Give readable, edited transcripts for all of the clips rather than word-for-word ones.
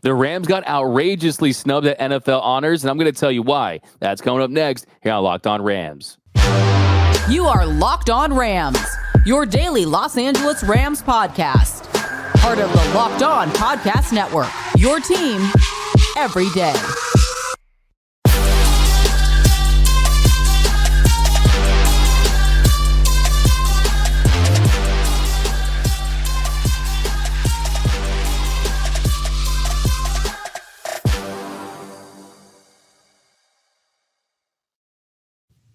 The Rams got outrageously snubbed at NFL honors, and I'm going to tell you why. That's coming up next here on Locked On Rams. You are Locked On Rams, your daily Los Angeles Rams podcast. Part of the Locked On Podcast Network, your team every day.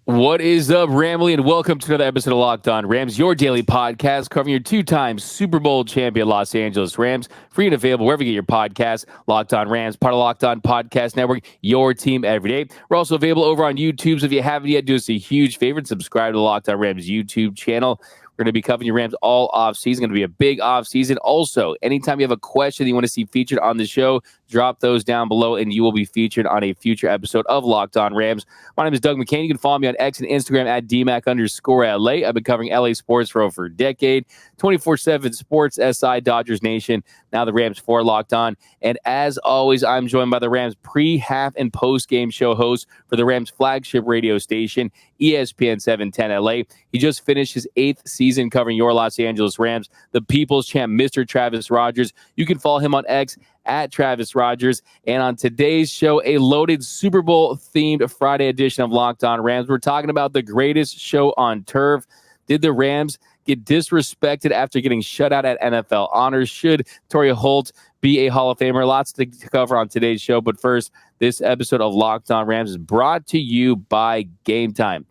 What is up, Ramley, and welcome to another episode of Locked On Rams, your daily podcast covering your two-time Super Bowl champion Los Angeles Rams. Free and available wherever you get your podcasts. Locked On Rams, part of Locked On Podcast Network, your team every day. We're also available over on YouTube, so if you haven't yet, do us a huge favor and subscribe to the Locked On Rams YouTube channel. We're going to be covering your Rams all off-season. Going to be a big off-season. Also, anytime you have a question that you want to see featured on the show, drop those down below, and you will be featured on a future episode of Locked On Rams. My name is Doug McCain. You can follow me on X and Instagram at DMAC_LA. I've been covering LA sports for over a decade. 24/7 Sports, SI, Dodgers Nation. Now the Rams for Locked On. And as always, I'm joined by the Rams pre, half, and post-game show host for the Rams flagship radio station, ESPN 710 LA. He just finished his 8th season covering your Los Angeles Rams, the People's Champ, Mr. Travis Rogers. You can follow him on X at Travis Rogers. And on today's show, a loaded Super Bowl-themed Friday edition of Locked On Rams. We're talking about the greatest show on turf. Did the Rams get disrespected after getting shut out at NFL honors? Should Torry Hold be a Hall of Famer? Lots to cover on today's show. But first, this episode of Locked On Rams is brought to you by Gametime.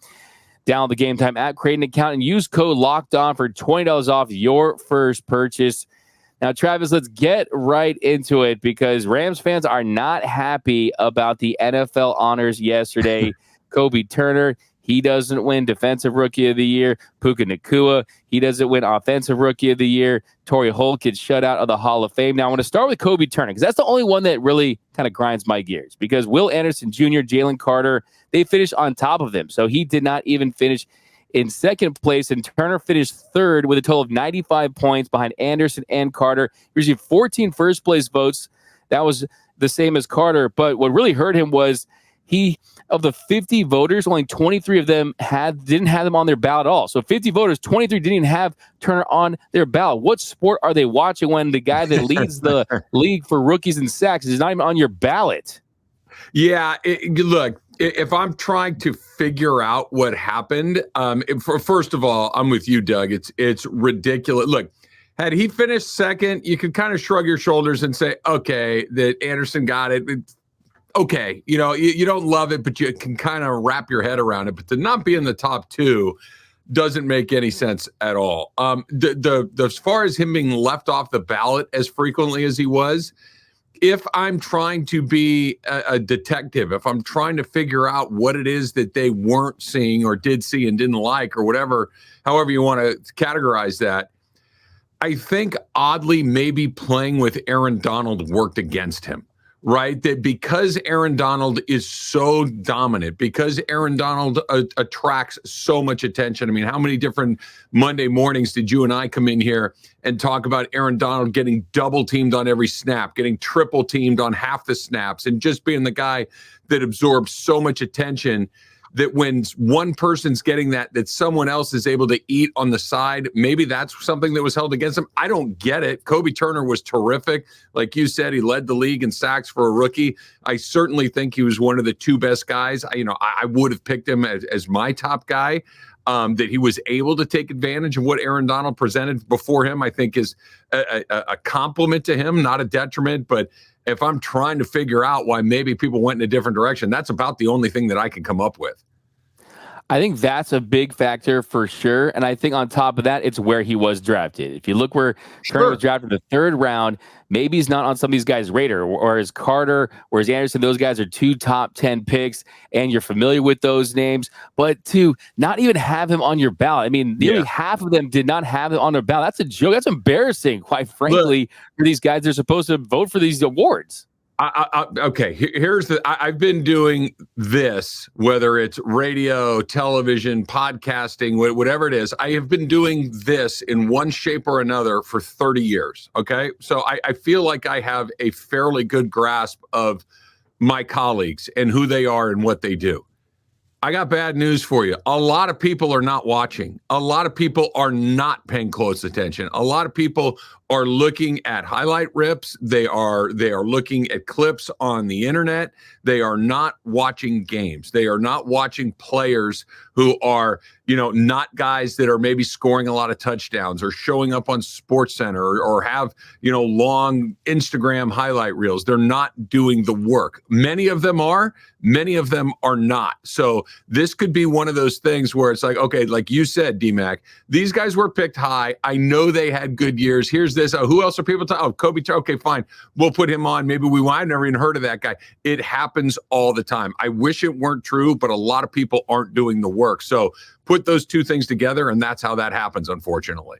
Download the Gametime app, create an account, and use code LOCKEDON for $20 off your first purchase. Now, Travis, let's get right into it because Rams fans are not happy about the NFL honors yesterday. Kobie Turner, he doesn't win Defensive Rookie of the Year. Puka Nacua, he doesn't win Offensive Rookie of the Year. Torry Hold gets shut out of the Hall of Fame. Now, I want to start with Kobie Turner because that's the only one that really kind of grinds my gears because Will Anderson Jr., Jalen Carter, they finished on top of him. So he did not even finish in second place, and Turner finished third with a total of 95 points behind Anderson and Carter. He received 14 first-place votes. That was the same as Carter, but what really hurt him was of the 50 voters, only 23 of them didn't have them on their ballot at all. So 50 voters, 23 didn't even have Turner on their ballot. What sport are they watching when the guy that leads the league for rookies and sacks is not even on your ballot? Yeah, look, if I'm trying to figure out what happened, first of all, I'm with you, Doug. It's ridiculous. Look, had he finished second, you could kind of shrug your shoulders and say, okay, that Anderson got it. Okay, you don't love it, but you can kind of wrap your head around it. But to not be in the top two doesn't make any sense at all. As far as him being left off the ballot as frequently as he was, if I'm trying to be a detective, if I'm trying to figure out what it is that they weren't seeing or did see and didn't like or whatever, however you want to categorize that, I think oddly maybe playing with Aaron Donald worked against him. Right, that because Aaron Donald is so dominant, because Aaron Donald attracts so much attention. I mean, how many different Monday mornings did you and I come in here and talk about Aaron Donald getting double teamed on every snap, getting triple teamed on half the snaps, and just being the guy that absorbs so much attention that when one person's getting that someone else is able to eat on the side, maybe that's something that was held against him. I don't get it. Kobie Turner was terrific. Like you said, he led the league in sacks for a rookie. I certainly think he was one of the two best guys. I would have picked him as my top guy. That he was able to take advantage of what Aaron Donald presented before him, I think is a compliment to him, not a detriment. But if I'm trying to figure out why maybe people went in a different direction, that's about the only thing that I can come up with. I think that's a big factor for sure. And I think on top of that, it's where he was drafted. If you look where Turner was drafted in the 3rd round, maybe he's not on some of these guys' radar, or as Carter, or as Anderson, those guys are 2 top 10 picks, and you're familiar with those names. But to not even have him on your ballot, I mean, nearly half of them did not have him on their ballot. That's a joke. That's embarrassing, quite frankly, for these guys. They're supposed to vote for these awards. Okay, here's I've been doing this, whether it's radio, television, podcasting, whatever it is. I have been doing this in one shape or another for 30 years. Okay, so I feel like I have a fairly good grasp of my colleagues and who they are and what they do. I got bad news for you. A lot of people are not watching. A lot of people are not paying close attention. A lot of people are looking at highlight rips. They are looking at clips on the internet. They are not watching games. They are not watching players who are, not guys that are maybe scoring a lot of touchdowns or showing up on SportsCenter or have, long Instagram highlight reels. They're not doing the work. Many of them are, many of them are not. So this could be one of those things where it's like, okay, like you said, D-Mac, these guys were picked high. I know they had good years. Here's this. Who else are people talking? Oh, Kobie Turner. Okay, fine. We'll put him on. Maybe I've never even heard of that guy. It happens all the time. I wish it weren't true, but a lot of people aren't doing the work. So put those two things together, and that's how that happens, unfortunately.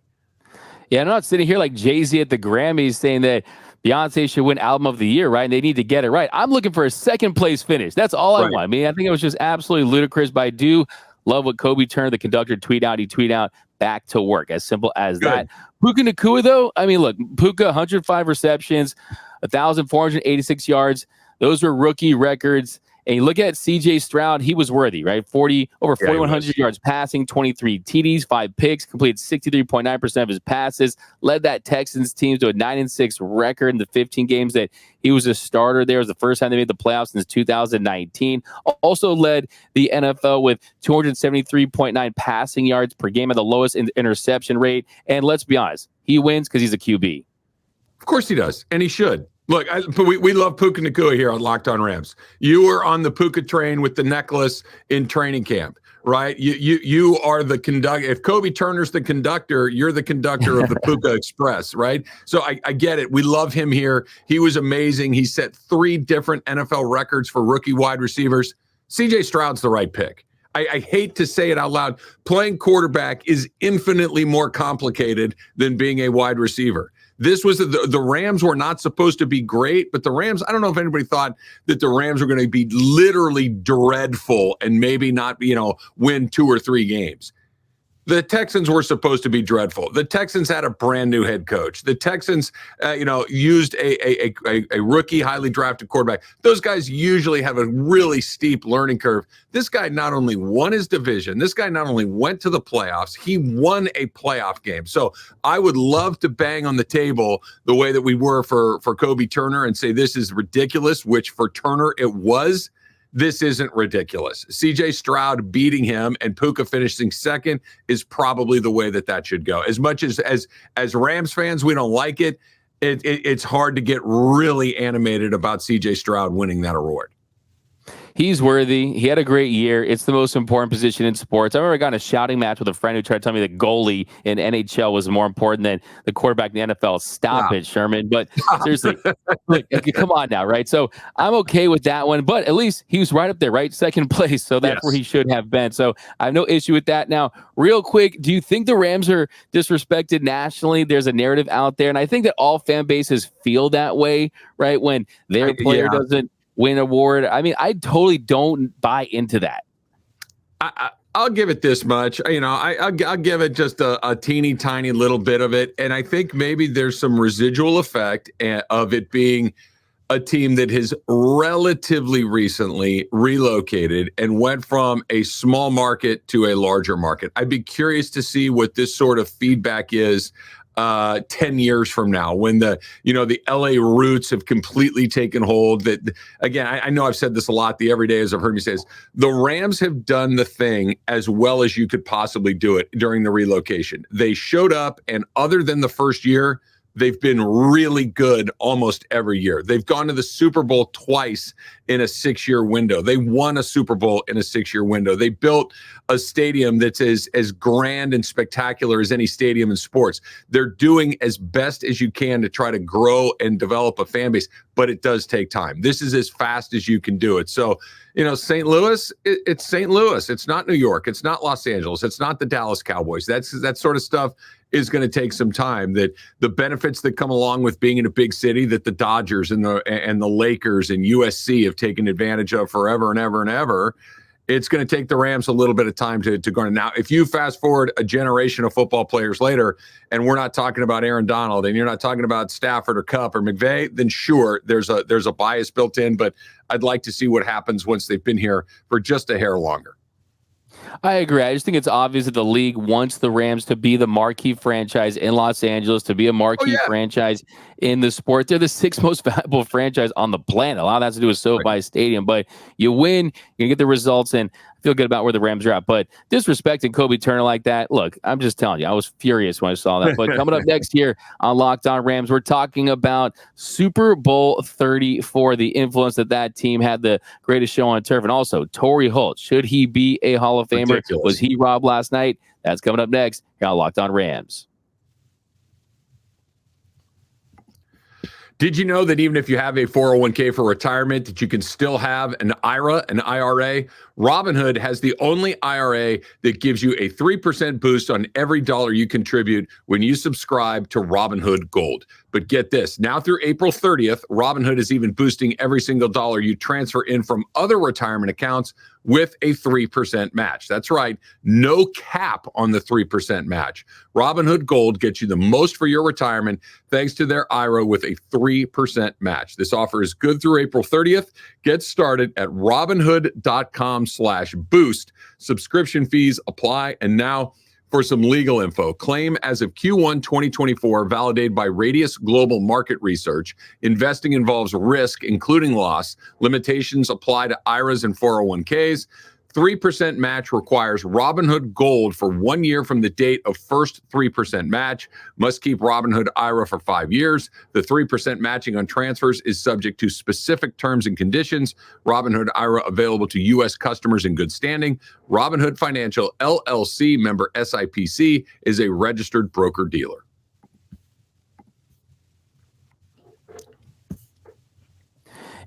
Yeah, I'm not sitting here like Jay-Z at the Grammys saying that Beyonce should win Album of the Year, right? And they need to get it right. I'm looking for a second place finish. That's all I want. I mean, I think it was just absolutely ludicrous, but I do love what Kobie Turner, the conductor, tweet out back to work. As simple as that. Puka Nacua, though, I mean, look, Puka, 105 receptions, 1,486 yards. Those were rookie records. And you look at CJ Stroud, he was worthy, right? Over 4,100 yards passing, 23 TDs, 5 picks, completed 63.9% of his passes, led that Texans team to a 9-6 record in the 15 games that he was a starter there. It was the first time they made the playoffs since 2019. Also led the NFL with 273.9 passing yards per game at the lowest interception rate. And let's be honest, he wins because he's a QB. Of course he does, and he should. Look, we love Puka Nacua here on Locked On Rams. You were on the Puka train with the necklace in training camp, right? You are the conductor. If Kobie Turner's the conductor, you're the conductor of the Puka Express, right? So I get it. We love him here. He was amazing. He set 3 different NFL records for rookie wide receivers. CJ Stroud's the right pick. I hate to say it out loud. Playing quarterback is infinitely more complicated than being a wide receiver. This was the Rams were not supposed to be great, but the Rams, I don't know if anybody thought that the Rams were going to be literally dreadful and maybe not, win 2 or 3 games. The Texans were supposed to be dreadful. The Texans had a brand new head coach. The Texans, used a rookie, highly drafted quarterback. Those guys usually have a really steep learning curve. This guy not only won his division, this guy not only went to the playoffs, he won a playoff game. So I would love to bang on the table the way that we were for Kobie Turner and say this is ridiculous, which for Turner it was. This isn't ridiculous. CJ Stroud beating him and Puka finishing second is probably the way that should go. As much as Rams fans, we don't like it. It's hard to get really animated about CJ Stroud winning that award. He's worthy. He had a great year. It's the most important position in sports. I remember I got in a shouting match with a friend who tried to tell me the goalie in NHL was more important than the quarterback in the NFL. Stop it, Sherman. But seriously, come on now, right? So I'm okay with that one. But at least he was right up there, right? Second place. So that's where he should have been. So I have no issue with that. Now, real quick, do you think the Rams are disrespected nationally? There's a narrative out there. And I think that all fan bases feel that way, right? When their player doesn't win award. I mean, I totally don't buy into that. I'll give it this much. I'll give it just a teeny tiny little bit of it. And I think maybe there's some residual effect of it being a team that has relatively recently relocated and went from a small market to a larger market. I'd be curious to see what this sort of feedback is 10 years from now, when the LA roots have completely taken hold. That again, I know I've said this a lot. The everydayers have heard me say this. The Rams have done the thing as well as you could possibly do it during the relocation. They showed up, and other than the first year, they've been really good almost every year. They've gone to the Super Bowl twice in a 6-year window. They won a Super Bowl in a 6-year window. They built a stadium that's as grand and spectacular as any stadium in sports. They're doing as best as you can to try to grow and develop a fan base, but it does take time. This is as fast as you can do it. So, St. Louis, it's St. Louis. It's not New York. It's not Los Angeles. It's not the Dallas Cowboys. That sort of stuff is going to take some time. That the benefits that come along with being in a big city that the Dodgers and the Lakers and USC have taken advantage of forever and ever and ever. It's going to take the Rams a little bit of time to garner. Now, if you fast forward a generation of football players later, and we're not talking about Aaron Donald, and you're not talking about Stafford or Kupp or McVay, then sure, there's a bias built in. But I'd like to see what happens once they've been here for just a hair longer. I agree. I just think it's obvious that the league wants the Rams to be the marquee franchise in Los Angeles, to be a marquee franchise in the sport. They're the sixth most valuable franchise on the planet. A lot of that has to do with SoFi Stadium, but you win, you get the results, and I feel good about where the Rams are at. But disrespecting Kobie Turner like that, look, I'm just telling you, I was furious when I saw that. But coming up next year on Locked On Rams, we're talking about Super Bowl 34, the influence that team had, the greatest show on turf, and also Torry Hold. Should he be a Hall of Famer? Ridiculous. Was he robbed last night? That's coming up next here on Locked On Rams. Did you know that even if you have a 401k for retirement, that you can still have an IRA, an IRA? Robinhood has the only IRA that gives you a 3% boost on every dollar you contribute when you subscribe to Robinhood Gold. But get this, now through April 30th, Robinhood is even boosting every single dollar you transfer in from other retirement accounts with a 3% match. That's right, no cap on the 3% match. Robinhood Gold gets you the most for your retirement thanks to their IRA with a 3% match. This offer is good through April 30th. Get started at robinhood.com/boost. Subscription fees apply. And now for some legal info. Claim as of Q1 2024, validated by Radius Global Market Research. Investing involves risk, including loss. Limitations apply to IRAs and 401ks. 3% match requires Robinhood Gold for 1 year from the date of first 3% match. Must keep Robinhood IRA for 5 years. The 3% matching on transfers is subject to specific terms and conditions. Robinhood IRA available to U.S. customers in good standing. Robinhood Financial, LLC, member SIPC, is a registered broker-dealer.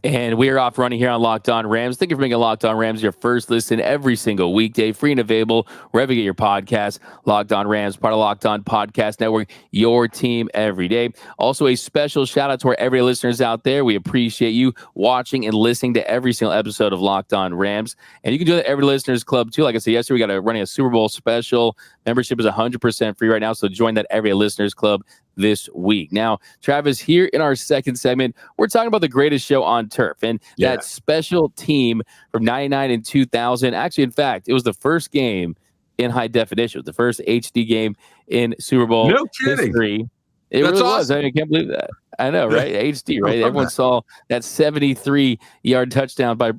And we are off running here on Locked On Rams. Thank you for making Locked On Rams your first listen every single weekday, free and available wherever you get your podcast. Locked On Rams, part of Locked On Podcast Network, your team every day. Also, a special shout out to our everyday listeners out there. We appreciate you watching and listening to every single episode of Locked On Rams. And you can do that at Everyday Listeners Club too. Like I said yesterday, we got running a Super Bowl special. Membership is 100% free right now, so join that Everyday Listeners Club this week. Now, Travis, here in our second segment, we're talking about the greatest show on turf and that special team from 99 and 2000. Actually, in fact, it was the first game in high definition. It was the first HD game in Super Bowl history. It That's really awesome. was. I can't believe that. I know, right? HD, right? Everyone saw that 73-yard touchdown by...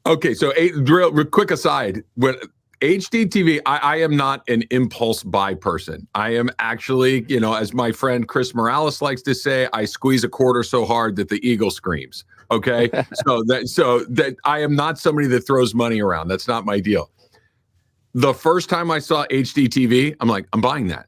Okay, so real quick aside. When HD TV, I am not an impulse buy person. I am actually, as my friend Chris Morales likes to say, I squeeze a quarter so hard that the eagle screams. Okay, so that I am not somebody that throws money around. That's not my deal. The first time I saw HD TV, I'm like, I'm buying that.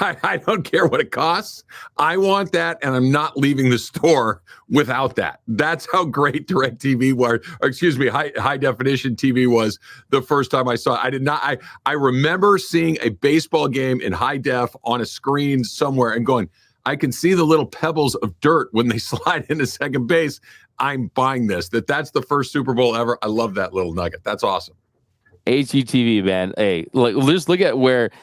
I don't care what it costs. I want that, and I'm not leaving the store without that. That's how great DirecTV was, or excuse me, high definition TV was the first time I saw it. I did not. I remember seeing a baseball game in high def on a screen somewhere and going, I can see the little pebbles of dirt when they slide into second base. I'm buying this. That's the first Super Bowl ever. I love that little nugget. That's awesome. HGTV, man. Hey, just look at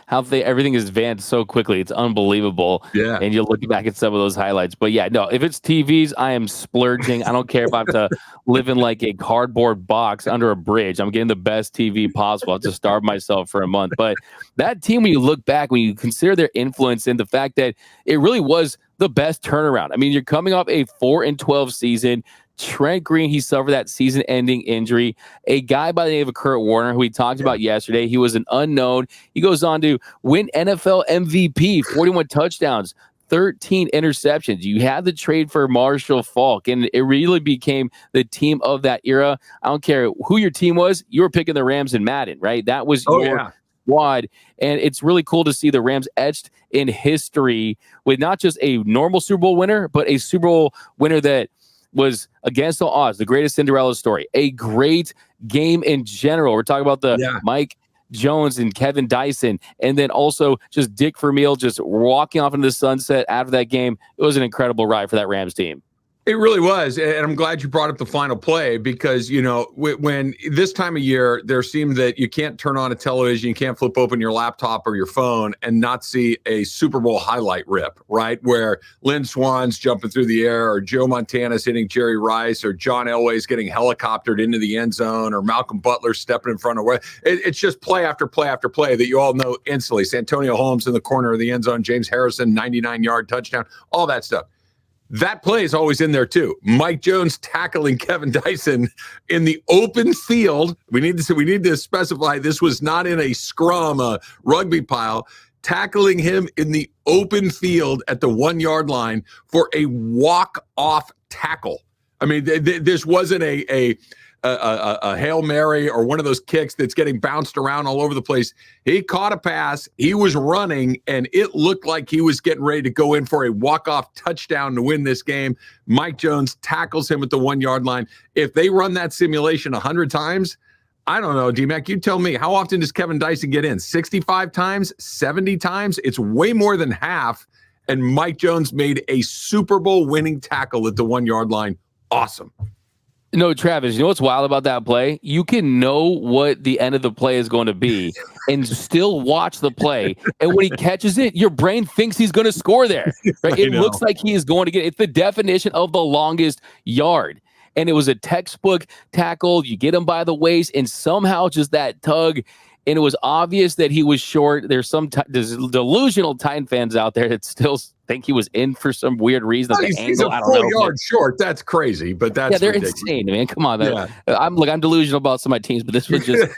how everything is advanced so quickly. It's unbelievable. Yeah. And you look back at some of those highlights. But yeah, no, if it's TVs, I am splurging. I don't care if I have to live in like a cardboard box under a bridge. I'm getting the best TV possible. I have to starve myself for a month. But that team, when you look back, when you consider their influence and the fact that it really was the best turnaround. I mean, you're coming off a 4-12 season. Trent Green, he suffered that season-ending injury. A guy by the name of Kurt Warner, who we talked about yesterday, he was an unknown. He goes on to win NFL MVP, 41 touchdowns, 13 interceptions. You had the trade for Marshall Faulk, and it really became the team of that era. I don't care who your team was, you were picking the Rams in Madden, right? That was your squad, and it's really cool to see the Rams etched in history with not just a normal Super Bowl winner, but a Super Bowl winner that was against all odds, the greatest Cinderella story, a great game in general. We're talking about the Mike Jones and Kevin Dyson, and then also just Dick Vermeil just walking off into the sunset after that game. It was an incredible ride for that Rams team. It really was. And I'm glad you brought up the final play because, when this time of year, there seemed that you can't turn on a television, you can't flip open your laptop or your phone and not see a Super Bowl highlight rip, right? Where Lynn Swan's jumping through the air, or Joe Montana's hitting Jerry Rice, or John Elway's getting helicoptered into the end zone, or Malcolm Butler stepping in front of it's just play after play after play that you all know instantly. Santonio Holmes in the corner of the end zone, James Harrison, 99-yard touchdown, all that stuff. That play is always in there too. Mike Jones tackling Kevin Dyson in the open field. We need to specify this was not in a scrum, a rugby pile. Tackling him in the open field at the 1-yard line for a walk-off tackle. I mean, this wasn't a Hail Mary or one of those kicks that's getting bounced around all over the place. He caught a pass, he was running, and it looked like he was getting ready to go in for a walk-off touchdown to win this game. Mike Jones tackles him at the 1-yard line. If they run that simulation 100 times, I don't know, D-Mac, you tell me, how often does Kevin Dyson get in? 65 times? 70 times? It's way more than half, and Mike Jones made a Super Bowl winning tackle at the 1-yard line. Awesome. No, Travis, you know what's wild about that play? You can know what the end of the play is going to be and still watch the play. And when he catches it, your brain thinks he's going to score there. Right? It looks like he is going to get it. It's the definition of the longest yard. And it was a textbook tackle. You get him by the waist, and somehow just that tug. And it was obvious that he was short. There's there's delusional Titan fans out there that still think he was in for some weird reason. He's a 4-yard short. That's crazy, but that's they're ridiculous. Insane, man. Come on, man. Yeah. I'm delusional about some of my teams, but this was just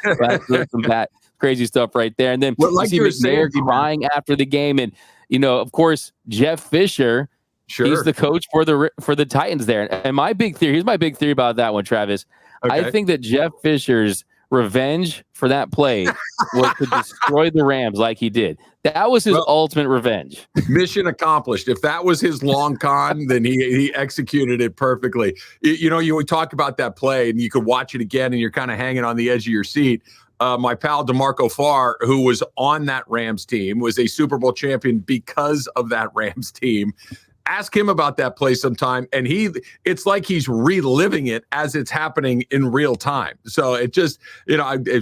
some bad, crazy stuff right there. And then you see McNair crying after the game, and of course, Jeff Fisher. Sure. He's the coach for the Titans there. And my big theory, here's my big theory about that one, Travis. Okay. I think that Jeff Fisher's revenge for that play was to destroy the Rams like he did. That was his ultimate revenge. Mission accomplished. If that was his long con, then he executed it perfectly. You would talk about that play, and you could watch it again, and you're kind of hanging on the edge of your seat. My pal DeMarco Farr, who was on that Rams team, was a Super Bowl champion because of that Rams team. Ask him about that play sometime, and it's like he's reliving it as it's happening in real time. So it just,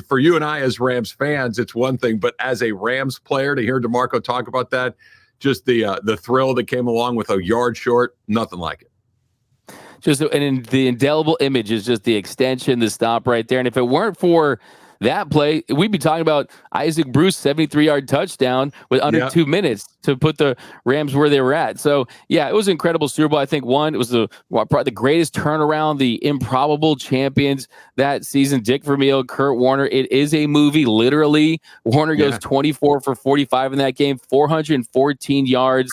for you and I as Rams fans, it's one thing, but as a Rams player, to hear DeMarco talk about that, just the thrill that came along with a yard short, nothing like it. And the indelible image is just the extension, the stop right there. And if it weren't for that play, we'd be talking about Isaac Bruce 73-yard touchdown with under 2 minutes to put the Rams where they were at. So, yeah, it was an incredible Super Bowl. I think, it was probably the greatest turnaround, the improbable champions that season. Dick Vermeil, Kurt Warner. It is a movie, literally. Warner goes 24 for 45 in that game, 414 yards.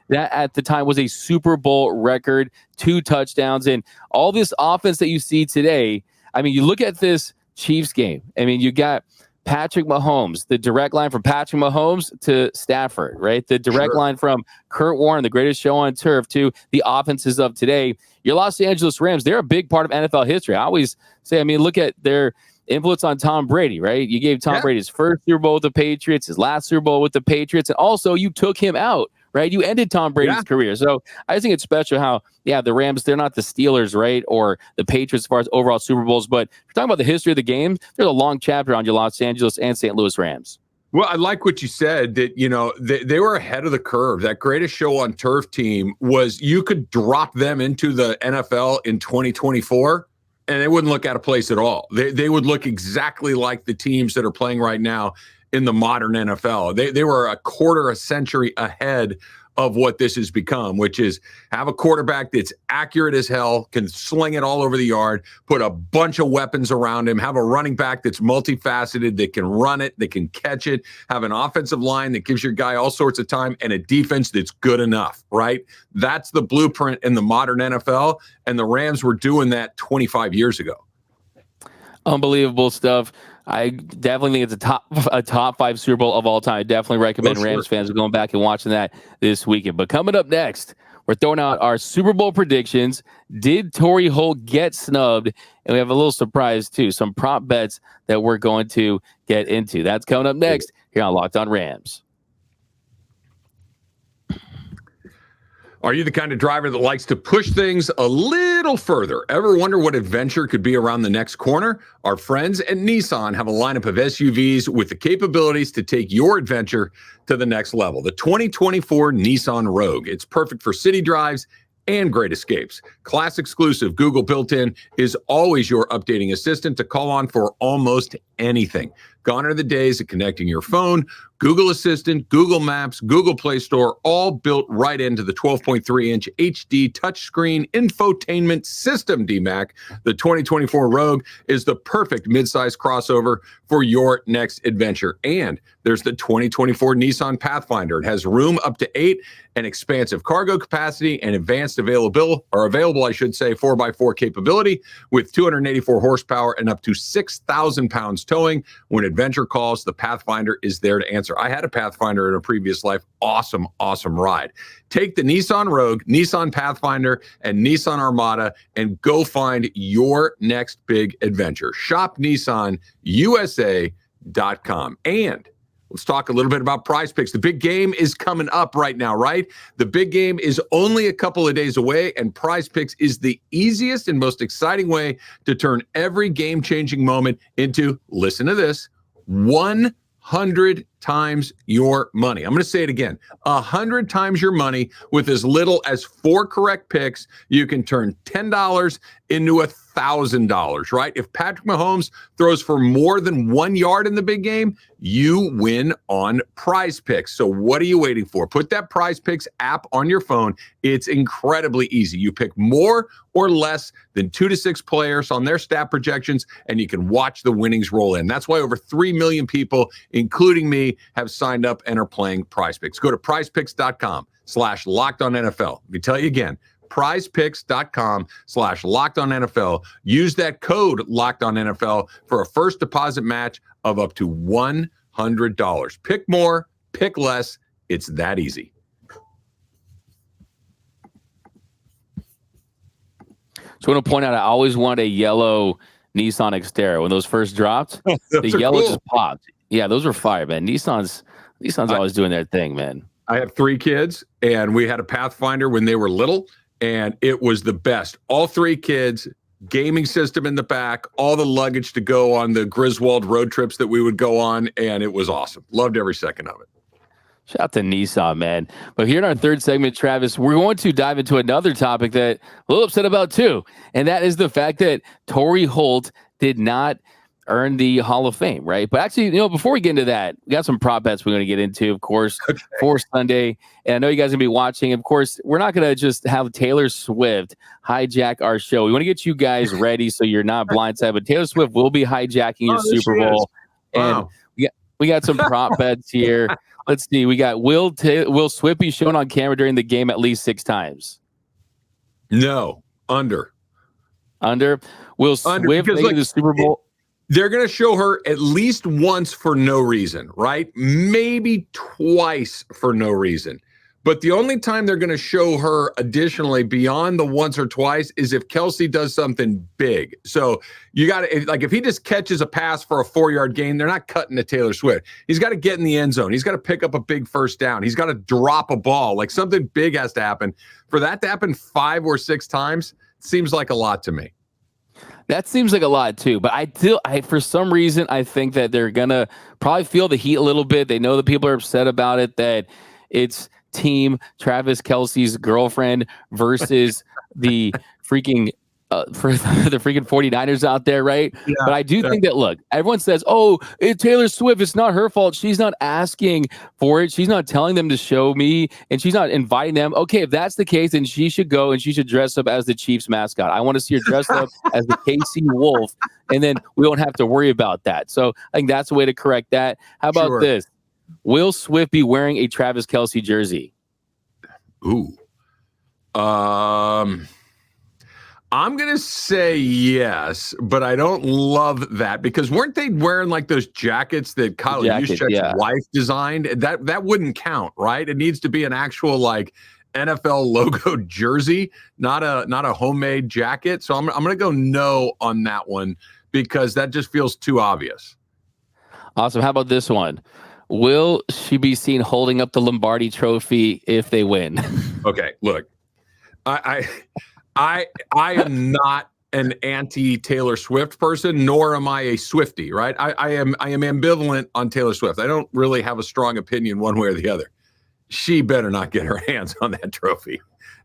That at the time was a Super Bowl record, 2 touchdowns. And all this offense that you see today, I mean, you look at this Chiefs game. I mean, you got Patrick Mahomes, the direct line from Patrick Mahomes to Stafford, right? The direct line from Kurt Warner, the greatest show on turf, to the offenses of today. Your Los Angeles Rams, they're a big part of NFL history. I always say, look at their influence on Tom Brady, right? You gave Tom Brady his first Super Bowl with the Patriots, his last Super Bowl with the Patriots, and also you took him out, right? You ended Tom Brady's career. So I think it's special how, the Rams, they're not the Steelers, right? Or the Patriots as far as overall Super Bowls. But if you're talking about the history of the game, there's a long chapter on your Los Angeles and St. Louis Rams. Well, I like what you said that, they were ahead of the curve. That greatest show on turf team was you could drop them into the NFL in 2024 and they wouldn't look out of place at all. They would look exactly like the teams that are playing right now in the modern NFL. They were a quarter a century ahead of what this has become, which is have a quarterback that's accurate as hell, can sling it all over the yard, put a bunch of weapons around him, have a running back that's multifaceted, that can run it, that can catch it, have an offensive line that gives your guy all sorts of time, and a defense that's good enough, right? That's the blueprint in the modern NFL, and the Rams were doing that 25 years ago. Unbelievable stuff. I definitely think it's a top 5 Super Bowl of all time. I definitely recommend Rams fans going back and watching that this weekend. But coming up next, We're throwing out our Super Bowl predictions. Did Torry Hold get snubbed? And we have a little surprise, too. Some prop bets that we're going to get into. That's coming up next here on Locked On Rams. Are you the kind of driver that likes to push things a little further? Ever wonder what adventure could be around the next corner? Our friends at Nissan have a lineup of SUVs with the capabilities to take your adventure to the next level. The 2024 Nissan Rogue. It's perfect for city drives and great escapes. Class exclusive Google built-in is always your updating assistant to call on for almost anything. Gone are the days of connecting your phone, Google Assistant, Google Maps, Google Play Store, all built right into the 12.3-inch HD touchscreen infotainment system, DMAC. The 2024 Rogue is the perfect midsize crossover for your next adventure. And there's the 2024 Nissan Pathfinder. It has room up to 8 and expansive cargo capacity and advanced available, 4x4 capability with 284 horsepower and up to 6,000 pounds towing. When adventure calls, the Pathfinder is there to answer. I had a Pathfinder in a previous life. Awesome, awesome ride. Take the Nissan Rogue, Nissan Pathfinder, and Nissan Armada and go find your next big adventure. Shop NissanUSA.com. And let's talk a little bit about PrizePicks. The big game is coming up right now, right? The big game is only a couple of days away, and PrizePicks is the easiest and most exciting way to turn every game-changing moment into, listen to this, 100 times your money. I'm going to say it again. 100 times your money with as little as 4 correct picks. You can turn $10 into $1,000, right? If Patrick Mahomes throws for more than 1 yard in the big game, you win on PrizePicks. So what are you waiting for? Put that PrizePicks app on your phone. It's incredibly easy. You pick more or less than 2 to 6 players on their stat projections, and you can watch the winnings roll in. That's why over 3 million people, including me, have signed up and are playing PrizePicks. Go to prizepicks.com/LockedOnNFL. Let me tell you again, prizepicks.com/LockedOnNFL. Use that code LockedOnNFL for a first deposit match of up to $100. Pick more, pick less. It's that easy. So I want to point out, I always wanted a yellow Nissan Xterra. When those first dropped, the yellow just popped. Yeah, those were fire, man. Nissan's always doing their thing, man. I have 3 kids, and we had a Pathfinder when they were little, and it was the best. All 3 kids, gaming system in the back, all the luggage to go on the Griswold road trips that we would go on, and it was awesome. Loved every second of it. Shout out to Nissan, man. But here in our third segment, Travis, we're going to dive into another topic that I'm a little upset about too, and that is the fact that Torry Hold did not earn the Hall of Fame, right? But actually, before we get into that, we got some prop bets we're going to get into, of course, for Sunday. And I know you guys are going to be watching. Of course, we're not going to just have Taylor Swift hijack our show. We want to get you guys ready so you're not blindsided. But Taylor Swift will be hijacking your Super Bowl. Wow. And we got some prop bets here. Let's see. We got Will Swift be shown on camera during the game at least 6 times? No. Under. Will Swift make the Super Bowl? They're going to show her at least once for no reason, right? Maybe twice for no reason. But the only time they're going to show her additionally beyond the once or twice is if Kelsey does something big. So you got to, like, if he just catches a pass for a 4-yard gain, they're not cutting to Taylor Swift. He's got to get in the end zone. He's got to pick up a big first down. He's got to drop a ball. Like, something big has to happen. For that to happen 5 or 6 times seems like a lot to me. That seems like a lot too, but for some reason, I think that they're gonna probably feel the heat a little bit. They know that people are upset about it, that it's team Travis Kelce's girlfriend versus the freaking for the freaking 49ers out there, right? Yeah, but I do think that, look, everyone says, oh, it's Taylor Swift. It's not her fault. She's not asking for it. She's not telling them to show me, and she's not inviting them. Okay, if that's the case, then she should go and she should dress up as the Chiefs mascot. I want to see her dressed up as the KC Wolf, and then we won't have to worry about that. So I think that's a way to correct that. How about this? Will Swift be wearing a Travis Kelce jersey? Ooh. I'm going to say yes, but I don't love that because weren't they wearing like those jackets that Kyle Juszczyk's wife designed? That wouldn't count, right? It needs to be an actual like NFL logo jersey, not a homemade jacket. So I'm going to go no on that one because that just feels too obvious. Awesome. How about this one? Will she be seen holding up the Lombardi trophy if they win? Okay, look, I am not an anti-Taylor Swift person, nor am I a Swiftie, right? I am ambivalent on Taylor Swift. I don't really have a strong opinion one way or the other. She better not get her hands on that trophy,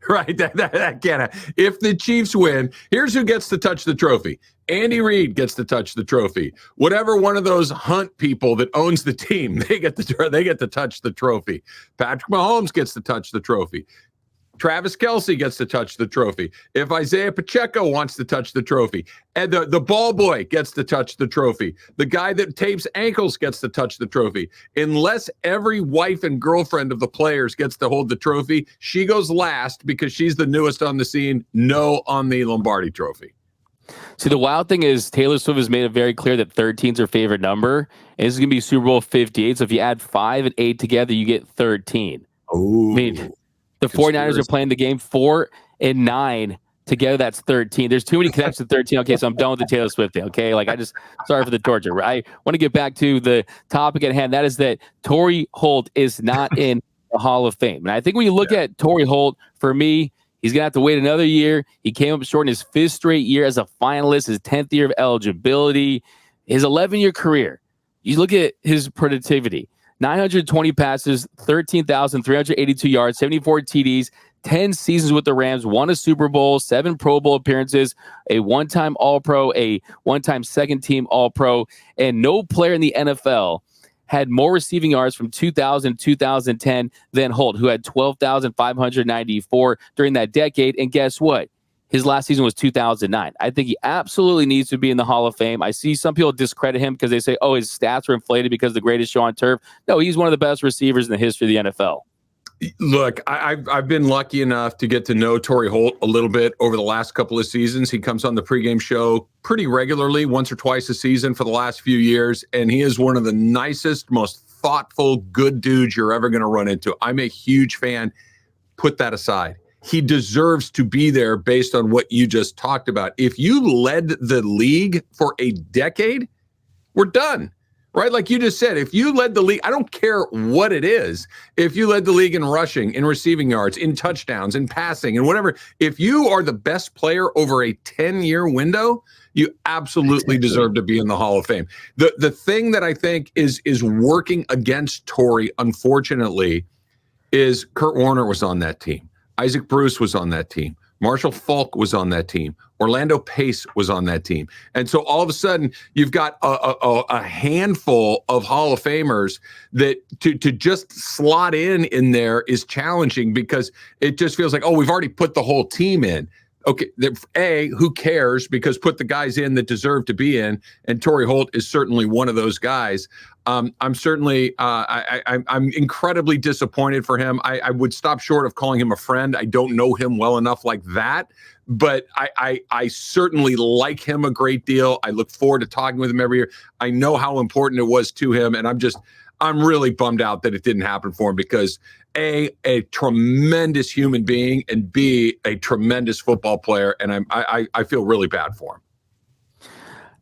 right? That can't. If the Chiefs win, here's who gets to touch the trophy. Andy Reid gets to touch the trophy. Whatever one of those Hunt people that owns the team, they get to touch the trophy. Patrick Mahomes gets to touch the trophy. Travis Kelce gets to touch the trophy. If Isaiah Pacheco wants to touch the trophy, and the ball boy gets to touch the trophy, the guy that tapes ankles gets to touch the trophy. Unless every wife and girlfriend of the players gets to hold the trophy, she goes last because she's the newest on the scene. No on the Lombardi trophy. See, the wild thing is Taylor Swift has made it very clear that 13 is her favorite number. And this is going to be Super Bowl 58. So if you add 5 and 8 together, you get 13. Oh, I mean, the 49ers are playing the game 4 and 9 together. That's 13. There's too many connections to 13. Okay, so I'm done with the Taylor Swift thing. Okay, sorry for the torture. I want to get back to the topic at hand. That is that Torry Hold is not in the Hall of Fame. And I think when you look at Torry Hold, for me, he's going to have to wait another year. He came up short in his 5th straight year as a finalist, his 10th year of eligibility, his 11-year career. You look at his productivity. 920 passes, 13,382 yards, 74 TDs, 10 seasons with the Rams, won a Super Bowl, 7 Pro Bowl appearances, a one-time All-Pro, a one-time second-team All-Pro, and no player in the NFL had more receiving yards from 2000 to 2010 than Holt, who had 12,594 during that decade. And guess what? His last season was 2009. I think he absolutely needs to be in the Hall of Fame. I see some people discredit him because they say, oh, his stats were inflated because of the greatest show on turf. No, he's one of the best receivers in the history of the NFL. Look, I've been lucky enough to get to know Torry Holt a little bit over the last couple of seasons. He comes on the pregame show pretty regularly, once or twice a season for the last few years, and he is one of the nicest, most thoughtful, good dudes you're ever going to run into. I'm a huge fan. Put that aside. He deserves to be there based on what you just talked about. If you led the league for a decade, we're done. Right? Like you just said, if you led the league, I don't care what it is. If you led the league in rushing, in receiving yards, in touchdowns, in passing, and whatever, if you are the best player over a 10-year window, you absolutely deserve to be in the Hall of Fame. The thing that I think is working against Torry, unfortunately, is Kurt Warner was on that team. Isaac Bruce was on that team. Marshall Faulk was on that team. Orlando Pace was on that team. And so all of a sudden, you've got a handful of Hall of Famers that to just slot in there is challenging because it just feels like, oh, we've already put the whole team in. Okay, who cares? Because put the guys in that deserve to be in, and Torry Holt is certainly one of those guys. I'm certainly, I'm incredibly disappointed for him. I would stop short of calling him a friend. I don't know him well enough like that, but I certainly like him a great deal. I look forward to talking with him every year. I know how important it was to him, and I'm really bummed out that it didn't happen for him because A, tremendous human being, and B, a tremendous football player, and I feel really bad for him.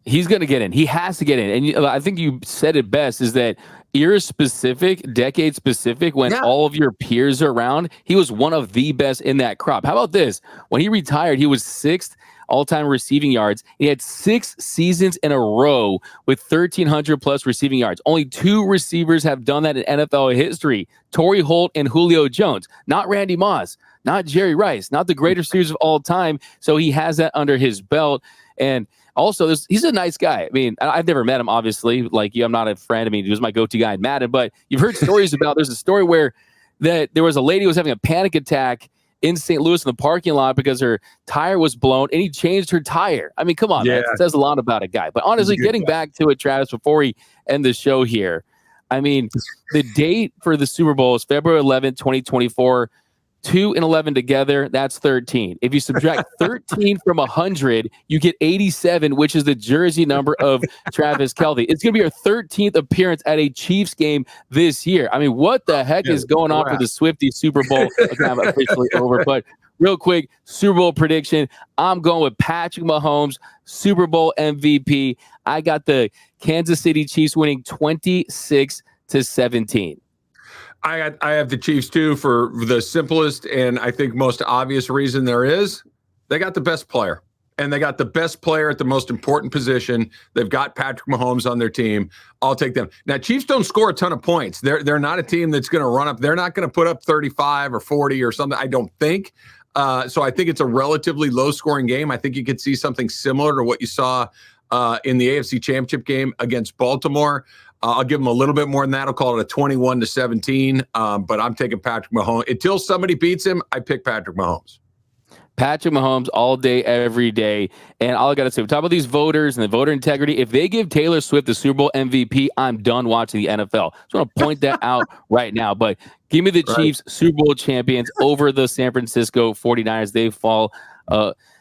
He's going to get in. He has to get in. And I think you said it best is that era-specific, decade-specific, when all of your peers are around, he was one of the best in that crop. How about this? When he retired, he was 6th all-time receiving yards. He had 6 seasons in a row with 1,300-plus receiving yards. Only 2 receivers have done that in NFL history, Torry Holt and Julio Jones. Not Randy Moss, not Jerry Rice, not the greatest receivers of all time. So he has that under his belt. And also, he's a nice guy. I mean, I've never met him, obviously. Like you, I'm not a friend. I mean, he was my go-to guy in Madden. But you've heard stories about, there's a story where there was a lady who was having a panic attack in St. Louis in the parking lot because her tire was blown, and he changed her tire. I mean, come on, man. It says a lot about a guy. But honestly, getting back to it, Travis, before we end the show here, I mean, the date for the Super Bowl is February 11th, 2024. 2 and 11 together, that's 13. If you subtract 13 from 100, you get 87, which is the jersey number of Travis Kelce. It's going to be our 13th appearance at a Chiefs game this year. I mean, what the heck is going on for the Swifty Super Bowl? It's kind of officially over, but real quick, Super Bowl prediction. I'm going with Patrick Mahomes, Super Bowl MVP. I got the Kansas City Chiefs winning 26-17. I have the Chiefs too, for the simplest and I think most obvious reason there is. They got the best player, and they got the best player at the most important position. They've got Patrick Mahomes on their team. I'll take them. Now, Chiefs don't score a ton of points. They're not a team that's going to run up. They're not going to put up 35 or 40 or something, I don't think. So I think it's a relatively low-scoring game. I think you could see something similar to what you saw in the AFC Championship game against Baltimore. I'll give them a little bit more than that. I'll call it a 21-17. But I'm taking Patrick Mahomes. Until somebody beats him, I pick Patrick Mahomes. Patrick Mahomes all day, every day. And all I got to say, we talk about these voters and the voter integrity. If they give Taylor Swift the Super Bowl MVP, I'm done watching the NFL. Just want to point that out right now. But give me the Chiefs Super Bowl champions over the San Francisco 49ers.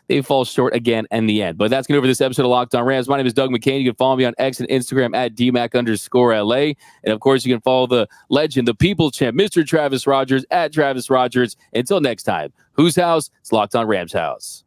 They fall short again in the end. But that's going to over this episode of Locked On Rams. My name is Doug McCain. You can follow me on X and Instagram at DMAC_LA. And of course, you can follow the legend, the people champ, Mr. Travis Rogers at Travis Rogers. Until next time, whose house? It's Locked On Rams house.